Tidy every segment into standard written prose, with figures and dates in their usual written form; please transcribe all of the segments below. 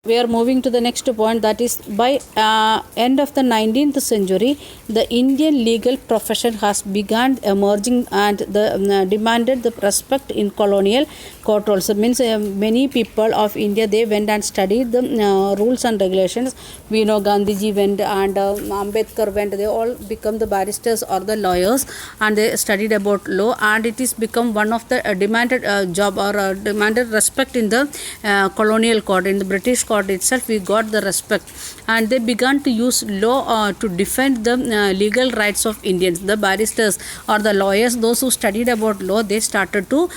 we are moving to the next point, that is by end of the 19th century the Indian legal profession has begun emerging and demanded the respect in colonial court also. Means many people of India, they went and studied the rules and regulations. We know Gandhiji went and Ambedkar went, they all become the barristers or the lawyers and they studied about law, and it is become one of the demanded job or demanded respect in the colonial court. In the British court itself we got the respect, and they began to use law to defend the legal rights of Indians. The barristers or the lawyers, those who studied about law, they started to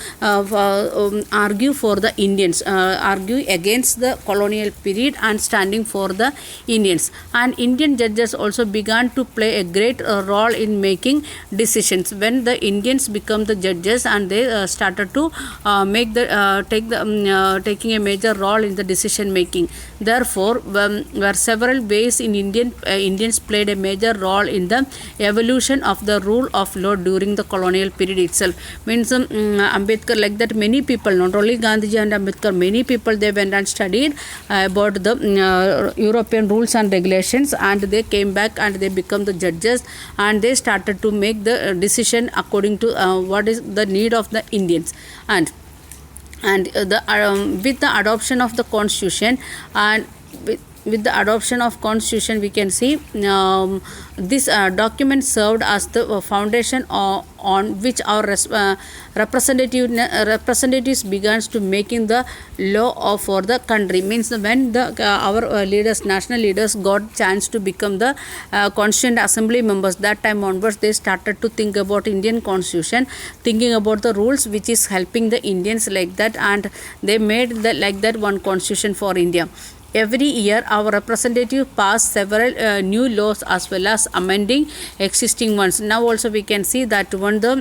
argue for the Indians, argue against the colonial period and standing for the Indians. And Indian judges also began to play a great role in making decisions. When the Indians become the judges and they started to taking a major role in the decision making. Therefore, were several ways in Indians played a major role in the evolution of the rule of law during the colonial period itself. Means Ambedkar, like that many people, not only Gandhiji and Ambedkar, many people, they went and studied about the European rules and regulations, and they came back and they become the judges, and they started to make the decision according to what is the need of the Indians. And with the adoption of the constitution, and with the adoption of constitution, we can see this document served as the foundation on which our representatives begins to making the law for the country. Means when the our leaders, national leaders, got chance to become the constituent assembly members, that time onwards they started to think about Indian constitution, thinking about the rules which is helping the Indians, like that, and they made the like that one constitution for India. Every year our representative pass several new laws as well as amending existing ones. Now also we can see that when the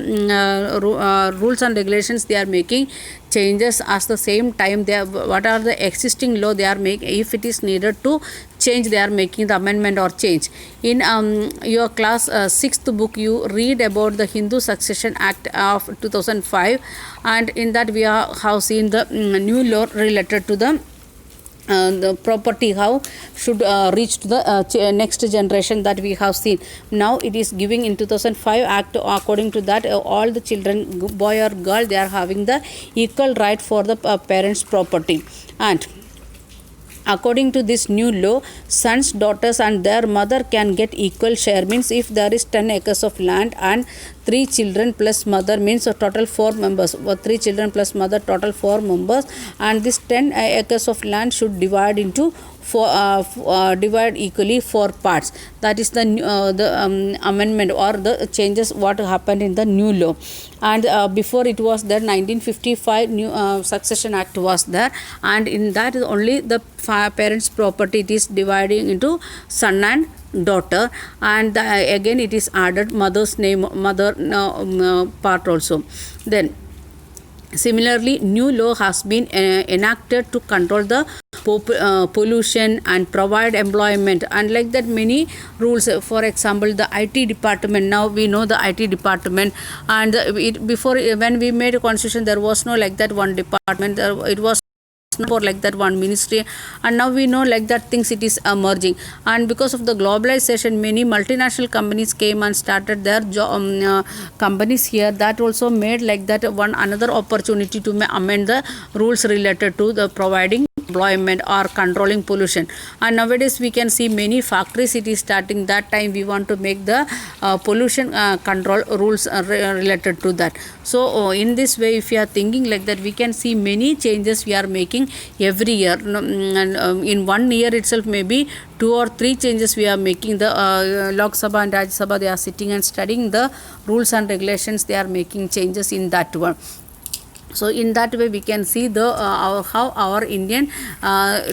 rules and regulations, they are making changes at the same time. They are, what are the existing law they are making, if it is needed to change, they are making the amendment or change. In your class 6th book, you read about the Hindu Succession Act of 2005, and in that we have seen the new law related to the property, how should reach to the next generation, that we have seen. Now it is giving in 2005 act, according to that all the children, boy or girl, they are having the equal right for the parents' property. And according to this new law, sons, daughters and their mother can get equal share. Means if there is 10 acres of land and 3 children plus mother, means a total 4 members, 3 children plus mother, total 4 members, and this 10 acres of land should divide into divide equally 4 parts. That is the amendment or the changes what happened in the new law. And before it was there, 1955 new Succession Act was there, and in that only the parents' property, it is dividing into son and daughter, and again it is added mother's name, mother part also. Then similarly, new law has been enacted to control the pollution and provide employment, and like that many rules. For example, the IT department, now we know the IT department, and before when we made a constitution, there was no like that one department, it was for like that one ministry, and now we know like that things it is emerging. And because of the globalization, many multinational companies came and started their companies here. That also made like that one another opportunity to amend the rules related to the providing employment or controlling pollution. And nowadays we can see many factories it is starting. That time we want to make the pollution control rules related to that. So in this way, if you are thinking like that, we can see many changes we are making every year. And in 1 year itself, maybe 2 or 3 changes we are making. The Lok Sabha and Rajya Sabha, they are sitting and studying the rules and regulations, they are making changes in that one. So in that way we can see the how our Indian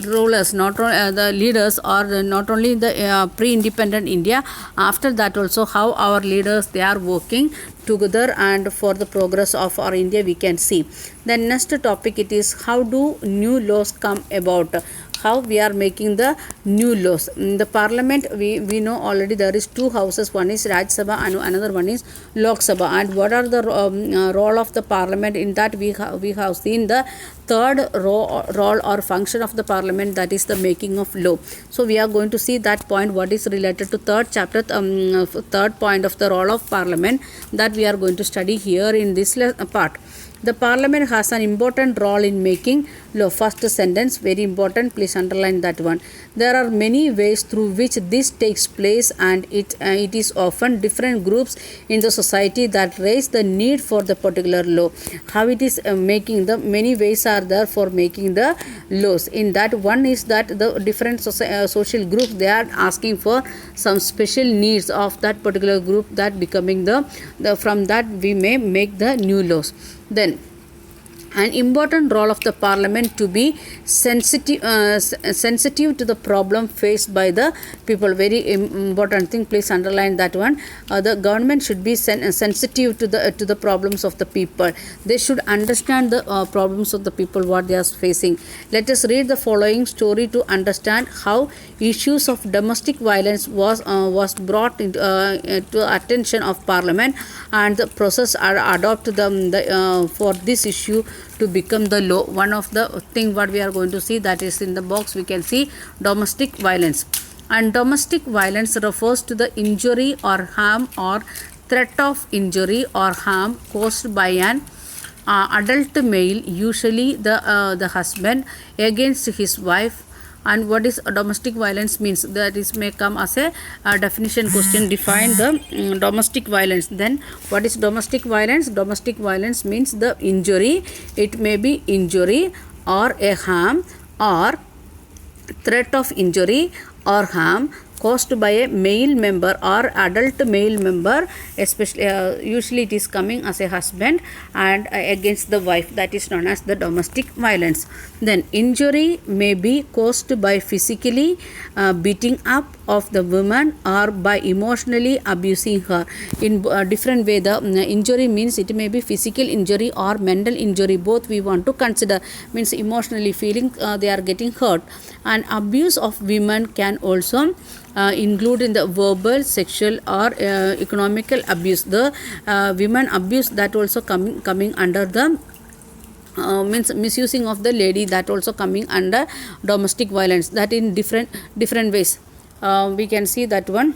rulers, not the leaders, or not only the pre-independent India, after that also how our leaders, they are working together and for the progress of our India, we can see. The next topic, it is how do new laws come about. how we are making the new laws. In the parliament, we know already there is two houses, one is Raj Sabha and another one is Lok Sabha. And what are the role of the parliament? In that we have seen the third role or function of the parliament, that is the making of law. So we are going to see that point, what is related to third chapter, third point of the role of parliament, that we are going to study here in this part. The parliament has an important role in making law. First sentence, very important, please underline that one. There are many ways through which this takes place, and it is often different groups in the society that raise the need for the particular law. How it is making, the many ways are there for making the laws. In that, one is that the different social groups, they are asking for some special needs of that particular group, that becoming the from that we may make the new laws. Then an important role of the parliament to be sensitive to the problem faced by the people. Very important thing, please underline that one. The government should be sensitive to the problems of the people. They should understand the problems of the people, what they are facing. Let us read the following story to understand how issues of domestic violence was brought into to attention of parliament, and the process are adopt for this issue to become the law. One of the thing what we are going to see, that is in the box we can see domestic violence. And domestic violence refers to the injury or harm or threat of injury or harm caused by an adult male, usually the husband, against his wife. And what is domestic violence means, that is may come as a definition question. Define the domestic violence. Then what is domestic violence? Domestic violence means the injury. It may be injury or a harm or threat of injury or harm caused by a male member or adult male member, especially usually it is coming as a husband, and against the wife, that is known as the domestic violence. Then injury may be caused by physically beating up of the woman or by emotionally abusing her. In different way, the injury means it may be physical injury or mental injury, both we want to consider. Means emotionally feeling they are getting hurt. And abuse of women can also include in the verbal, sexual or economical abuse. The women abuse, that also coming under the means misusing of the lady, that also coming under domestic violence. That in different ways we can see that one.